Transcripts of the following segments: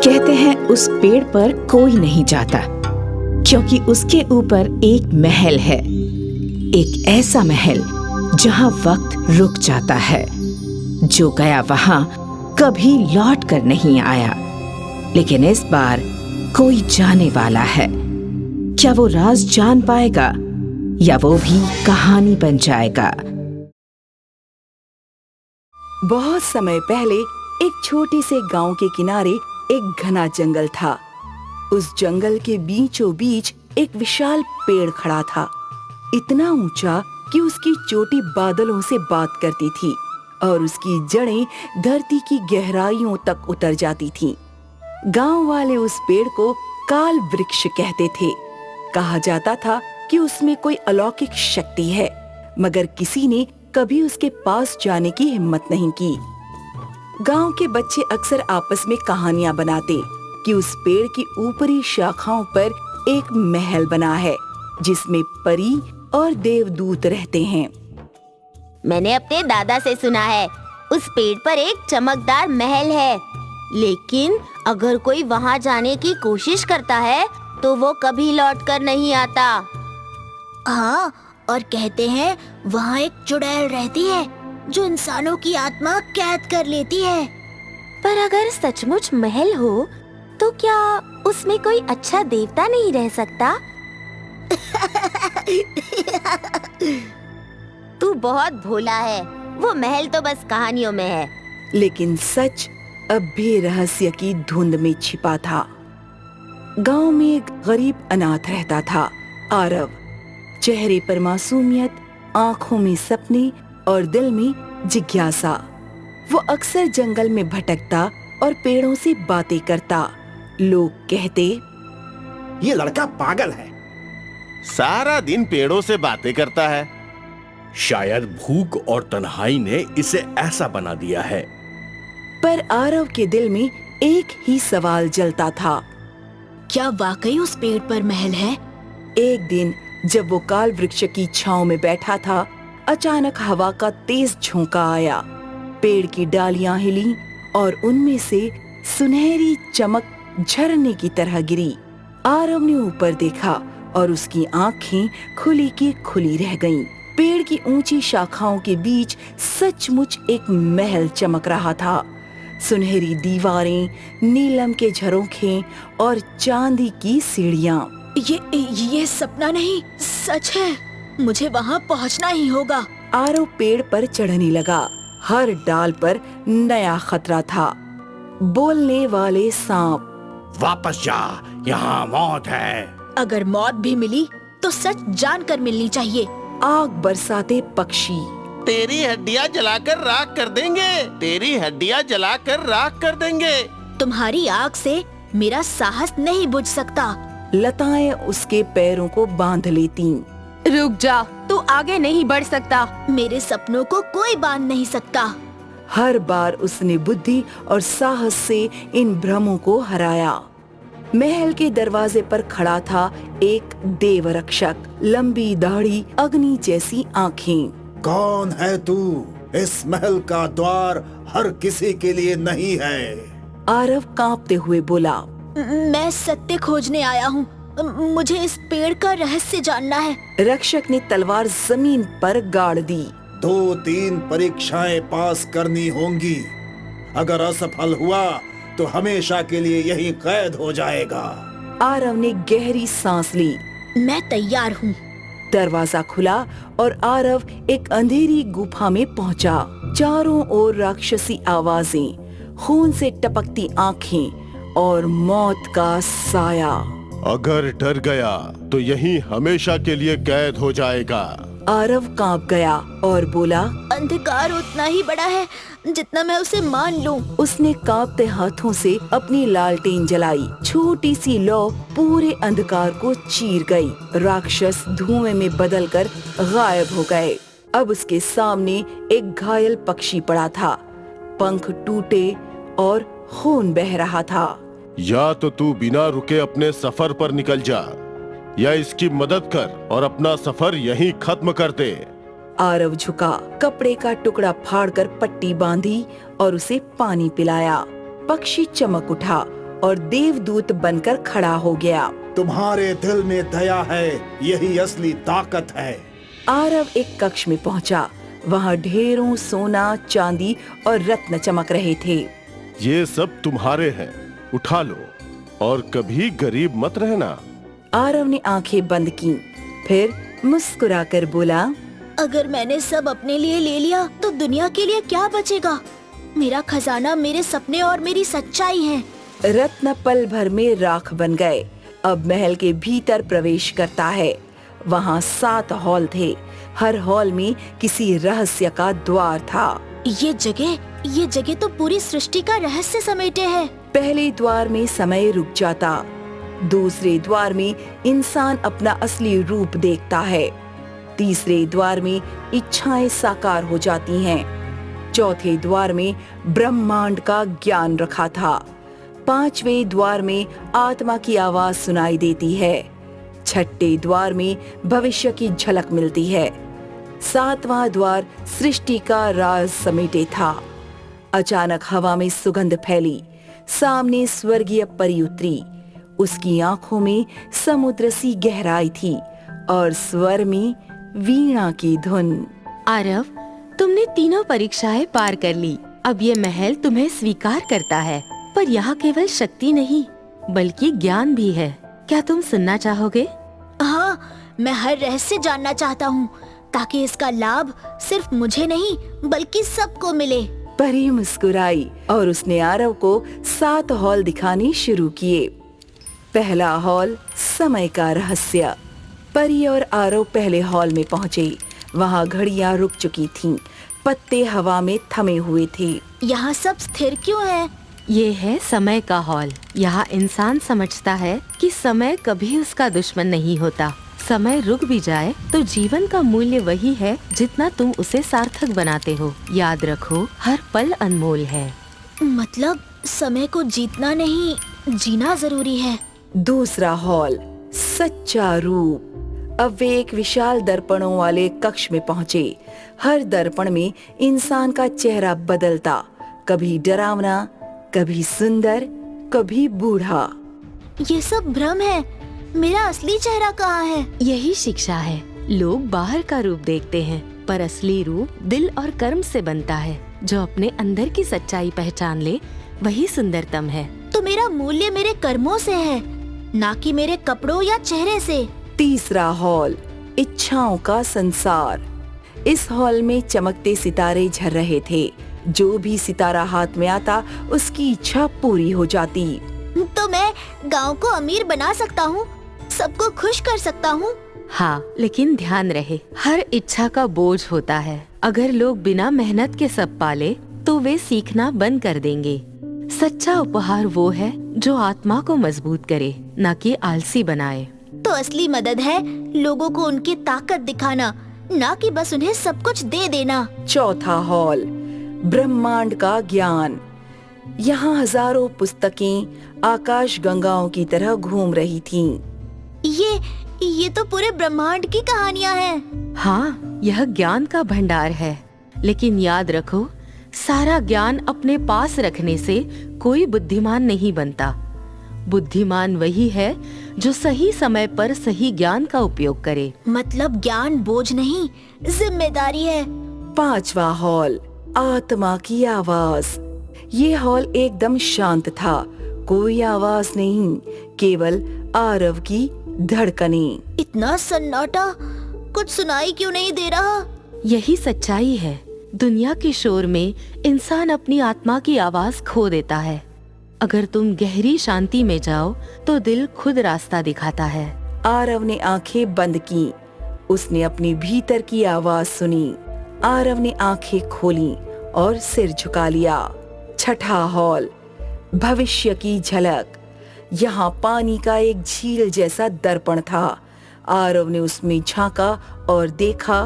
कहते हैं उस पेड़ पर कोई नहीं जाता, क्योंकि उसके ऊपर एक महल है, एक ऐसा महल जहां वक्त रुक जाता है। जो गया वहां कभी लौट कर नहीं आया। लेकिन इस बार कोई जाने वाला है। क्या वो राज जान पाएगा या वो भी कहानी बन जाएगा? बहुत समय पहले एक छोटे से गांव के किनारे एक घना जंगल था। उस जंगल के बीचों बीच एक विशाल पेड़ खड़ा था, इतना ऊंचा कि उसकी चोटी बादलों से बात करती थी और उसकी जड़ें धरती की गहराइयों तक उतर जाती थीं। गांव वाले उस पेड़ को काल वृक्ष कहते थे। कहा जाता था कि उसमें कोई अलौकिक शक्ति है, मगर किसी ने कभी उसके पास जाने की हिम्मत नहीं की। गांव के बच्चे अक्सर आपस में कहानियां बनाते कि उस पेड़ की ऊपरी शाखाओं पर एक महल बना है जिसमें परी और देवदूत रहते हैं। मैंने अपने दादा से सुना है उस पेड़ पर एक चमकदार महल है, लेकिन अगर कोई वहां जाने की कोशिश करता है तो वो कभी लौट कर नहीं आता। हाँ, और कहते हैं वहाँ एक चुड़ैल रहती है जो इंसानों की आत्मा कैद कर लेती है। पर अगर सचमुच महल हो तो क्या उसमें कोई अच्छा देवता नहीं रह सकता? तू बहुत भोला है, वो महल तो बस कहानियों में है। लेकिन सच अब भी रहस्य की धुंध में छिपा था। गांव में एक गरीब अनाथ रहता था, आरव। चेहरे पर मासूमियत, आंखों में सपने और दिल में जिज्ञासा। वो अक्सर जंगल में भटकता और पेड़ों से बातें करता। लोग कहते, ये लड़का पागल है, सारा दिन पेड़ों से बातें करता है। शायद भूख और तन्हाई ने इसे ऐसा बना दिया है। पर आरव के दिल में एक ही सवाल जलता था, क्या वाकई उस पेड़ पर महल है? एक दिन जब वो काल वृक्ष की छांव में बैठा था, अचानक हवा का तेज झोंका आया। पेड़ की डालियां हिली और उनमें से सुनहरी चमक झरने की तरह गिरी। आरव ने ऊपर देखा और उसकी आंखें खुली की खुली रह गईं। पेड़ की ऊंची शाखाओं के बीच सचमुच एक महल चमक रहा था। सुनहरी दीवारें, नीलम के झरोखे और चांदी की सीढ़ियां। ये सपना नहीं, सच है। मुझे वहाँ पहुँचना ही होगा। आरव पेड़ पर चढ़ने लगा। हर डाल पर नया खतरा था। बोलने वाले सांप, वापस जा, यहाँ मौत है। अगर मौत भी मिली तो सच जानकर मिलनी चाहिए। आग बरसाते पक्षी, तेरी हड्डियां जलाकर राख कर देंगे, तेरी हड्डियां जलाकर राख कर देंगे। तुम्हारी आग से मेरा साहस नहीं बुझ सकता। लताएं उसके पैरों को बांध लेती। रुक जा, तू आगे नहीं बढ़ सकता। मेरे सपनों को कोई बांध नहीं सकता। हर बार उसने बुद्धि और साहस से इन भ्रमों को हराया। महल के दरवाजे पर खड़ा था एक देवरक्षक, लंबी दाढ़ी, अग्नि जैसी आंखें। कौन है तू? इस महल का द्वार हर किसी के लिए नहीं है। आरव कांपते हुए बोला, मैं सत्य खोजने आया हूँ। मुझे इस पेड़ का रहस्य जानना है। रक्षक ने तलवार जमीन पर गाड़ दी। 2-3 परीक्षाएं पास करनी होंगी। अगर असफल हुआ तो हमेशा के लिए यहीं कैद हो जाएगा। आरव ने गहरी सांस ली। मैं तैयार हूँ। दरवाजा खुला और आरव एक अंधेरी गुफा में पहुंचा। चारों ओर राक्षसी आवाजें, खून से टपकती आंखें और मौत का साया। अगर डर गया तो यहीं हमेशा के लिए कैद हो जाएगा। आरव कांप गया और बोला, अंधकार उतना ही बड़ा है जितना मैं उसे मान लूं। उसने कांपते हाथों से अपनी लालटेन जलाई। छोटी सी लौ पूरे अंधकार को चीर गई। राक्षस धुएं में बदलकर गायब हो गए। अब उसके सामने एक घायल पक्षी पड़ा था। पंख टूटे और खून बह रहा था। या तो तू बिना रुके अपने सफर पर निकल जा, या इसकी मदद कर और अपना सफर यहीं खत्म कर दे। आरव झुका, कपड़े का टुकड़ा फाड़कर पट्टी बांधी और उसे पानी पिलाया। पक्षी चमक उठा और देवदूत बनकर खड़ा हो गया। तुम्हारे दिल में दया है, यही असली ताकत है। आरव एक कक्ष में पहुंचा। वहाँ ढेरों सोना, चांदी और रत्न चमक रहे थे। ये सब तुम्हारे हैं, उठा लो और कभी गरीब मत रहना। आरव ने आंखें बंद की, फिर मुस्कुराकर बोला, अगर मैंने सब अपने लिए ले लिया तो दुनिया के लिए क्या बचेगा? मेरा खजाना मेरे सपने और मेरी सच्चाई है। रत्न पल भर में राख बन गए। अब महल के भीतर प्रवेश करता है। वहाँ 7 हॉल थे। हर हॉल में किसी रहस्य का द्वार था। ये जगह तो पूरी सृष्टि का रहस्य समेटे है। पहले द्वार में समय रुक जाता, दूसरे द्वार में इंसान अपना असली रूप देखता है, तीसरे द्वार में इच्छाएं साकार हो जाती हैं, चौथे द्वार में ब्रह्मांड का ज्ञान रखा था, 5वें द्वार में आत्मा की आवाज सुनाई देती है, 6ठे द्वार में भविष्य की झलक मिलती है, 7वां द्वार सृष्टि का राज समेटे था। अचानक हवा में सुगंध फैली। सामने स्वर्गीय परी उतरी। उसकी आंखों में समुद्र सी गहराई थी और स्वर में वीणा की धुन। आरव, तुमने तीनों परीक्षाएं पार कर ली। अब ये महल तुम्हें स्वीकार करता है। पर यहाँ केवल शक्ति नहीं, बल्कि ज्ञान भी है। क्या तुम सुनना चाहोगे? हाँ, मैं हर रहस्य जानना चाहता हूँ, ताकि इसका लाभ सिर्फ मुझे नहीं बल्कि सबको मिले। परी मुस्कुराई और उसने आरव को 7 हॉल दिखाने शुरू किए। पहला हॉल, समय का रहस्य। परी और आरव पहले हॉल में पहुँचे। वहाँ घड़ियाँ रुक चुकी थीं, पत्ते हवा में थमे हुए थे। यहाँ सब स्थिर क्यों है? ये है समय का हॉल। यहाँ इंसान समझता है कि समय कभी उसका दुश्मन नहीं होता। समय रुक भी जाए तो जीवन का मूल्य वही है जितना तुम उसे सार्थक बनाते हो। याद रखो, हर पल अनमोल है। मतलब समय को जीतना नहीं, जीना जरूरी है। दूसरा हॉल, सच्चा रूप। अब वे एक विशाल दर्पणों वाले कक्ष में पहुँचे। हर दर्पण में इंसान का चेहरा बदलता, कभी डरावना, कभी सुंदर, कभी बूढ़ा। ये सब भ्रम है। मेरा असली चेहरा कहाँ है? यही शिक्षा है। लोग बाहर का रूप देखते हैं, पर असली रूप दिल और कर्म से बनता है। जो अपने अंदर की सच्चाई पहचान ले, वही सुंदरतम है। तो मेरा मूल्य मेरे कर्मों से है, ना कि मेरे कपड़ों या चेहरे से। तीसरा हॉल, इच्छाओं का संसार। इस हॉल में चमकते सितारे झर रहे थे। जो भी सितारा हाथ में आता, उसकी इच्छा पूरी हो जाती। तो मैं गांव को अमीर बना सकता हूँ, सबको खुश कर सकता हूँ। हाँ, लेकिन ध्यान रहे, हर इच्छा का बोझ होता है। अगर लोग बिना मेहनत के सब पाले, तो वे सीखना बंद कर देंगे। सच्चा उपहार वो है जो आत्मा को मजबूत करे, न कि आलसी बनाए। तो असली मदद है लोगों को उनकी ताकत दिखाना, ना कि बस उन्हें सब कुछ दे देना। चौथा हॉल, ब्रह्मांड का ज्ञान। यहाँ हजारों पुस्तकें आकाश गंगाओं की तरह घूम रही थीं। ये तो पूरे ब्रह्मांड की कहानियाँ हैं। हाँ, यह ज्ञान का भंडार है। लेकिन याद रखो, सारा ज्ञान अपने पास रखने से कोई बुद्धिमान नहीं बनता। बुद्धिमान वही है जो सही समय पर सही ज्ञान का उपयोग करे। मतलब ज्ञान बोझ नहीं, जिम्मेदारी है। 5वां हॉल, आत्मा की आवाज। ये हॉल एकदम शांत था। कोई आवाज नहीं, केवल आरव की धड़कनें। इतना सन्नाटा, कुछ सुनाई क्यों नहीं दे रहा? यही सच्चाई है। दुनिया के शोर में इंसान अपनी आत्मा की आवाज खो देता है। अगर तुम गहरी शांति में जाओ तो दिल खुद रास्ता दिखाता है। आरव ने आंखें बंद की। उसने अपनी भीतर की आवाज सुनी। आरव ने आंखें खोली और सिर झुका लिया। 6ठा हॉल, भविष्य की झलक। यहाँ पानी का एक झील जैसा दर्पण था। आरव ने उसमें झांका और देखा,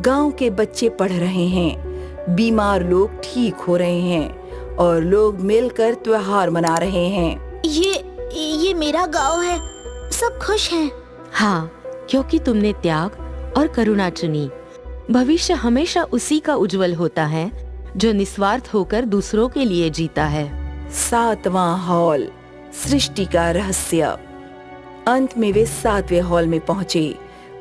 गांव के बच्चे पढ़ रहे हैं, बीमार लोग ठीक हो रहे हैं और लोग मिलकर त्योहार मना रहे हैं। ये मेरा गांव है, सब खुश हैं। हाँ, क्योंकि तुमने त्याग और करुणा चुनी। भविष्य हमेशा उसी का उज्जवल होता है जो निस्वार्थ होकर दूसरों के लिए जीता है। 7वां हॉल, सृष्टि का रहस्य। अंत में वे 7वें हॉल में पहुंचे।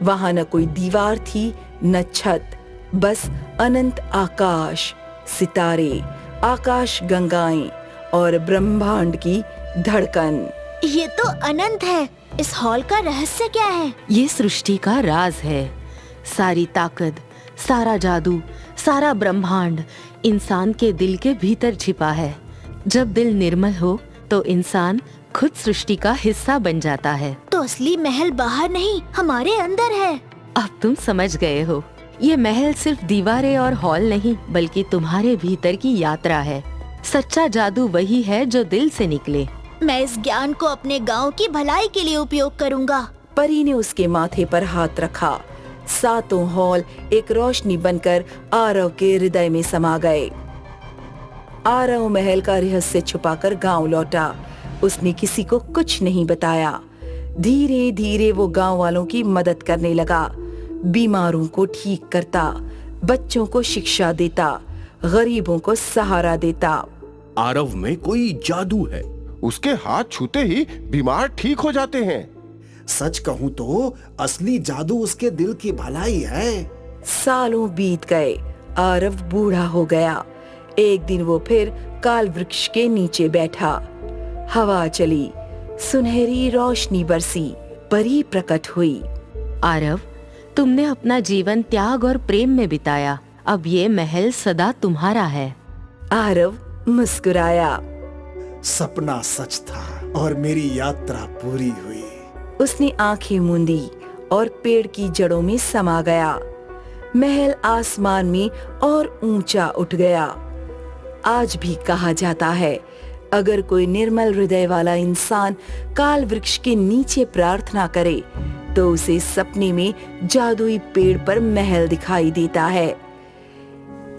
वहां न कोई दीवार थी न छत, बस अनंत आकाश, सितारे, आकाश गंगाएं और ब्रह्मांड की धड़कन। ये तो अनंत है। इस हॉल का रहस्य क्या है? ये सृष्टि का राज है। सारी ताकत, सारा जादू, सारा ब्रह्मांड इंसान के दिल के भीतर छिपा है। जब दिल निर्मल हो तो इंसान खुद सृष्टि का हिस्सा बन जाता है। तो असली महल बाहर नहीं, हमारे अंदर है। अब तुम समझ गए हो। ये महल सिर्फ दीवारें और हॉल नहीं, बल्कि तुम्हारे भीतर की यात्रा है। सच्चा जादू वही है जो दिल से निकले। मैं इस ज्ञान को अपने गांव की भलाई के लिए उपयोग करूंगा। परी ने उसके माथे पर हाथ रखा। 7 हॉल एक रोशनी बनकर आरव के हृदय में समा गए। आरव महल का रहस्य छुपाकर गांव लौटा। उसने किसी को कुछ नहीं बताया। धीरे धीरे वो गांव वालों की मदद करने लगा। बीमारों को ठीक करता, बच्चों को शिक्षा देता, गरीबों को सहारा देता। आरव में कोई जादू है। उसके हाथ छूते ही बीमार ठीक हो जाते हैं। सच कहूं तो असली जादू उसके दिल की भलाई है। सालों बीत गए। आरव बूढ़ा हो गया। एक दिन वो फिर काल वृक्ष के नीचे बैठा। हवा चली, सुनहरी रोशनी बरसी, परी प्रकट हुई। आरव, तुमने अपना जीवन त्याग और प्रेम में बिताया। अब ये महल सदा तुम्हारा है। आरव मुस्कुराया। सपना सच था और मेरी यात्रा पूरी हुई। उसने आंखें मूंदी और पेड़ की जड़ों में समा गया। महल आसमान में और ऊंचा उठ गया। आज भी कहा जाता है, अगर कोई निर्मल हृदय वाला इंसान काल वृक्ष के नीचे प्रार्थना करे तो उसे सपने में जादुई पेड़ पर महल दिखाई देता है।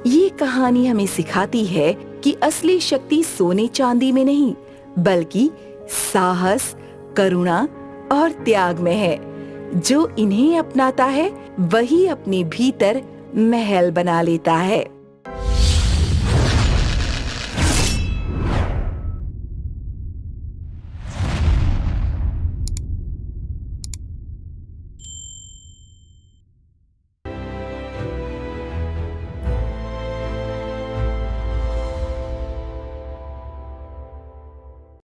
ये कहानी हमें सिखाती है कि असली शक्ति सोने चांदी में नहीं, बल्कि साहस, करुणा और त्याग में है। जो इन्हें अपनाता है वही अपने भीतर महल बना लेता है।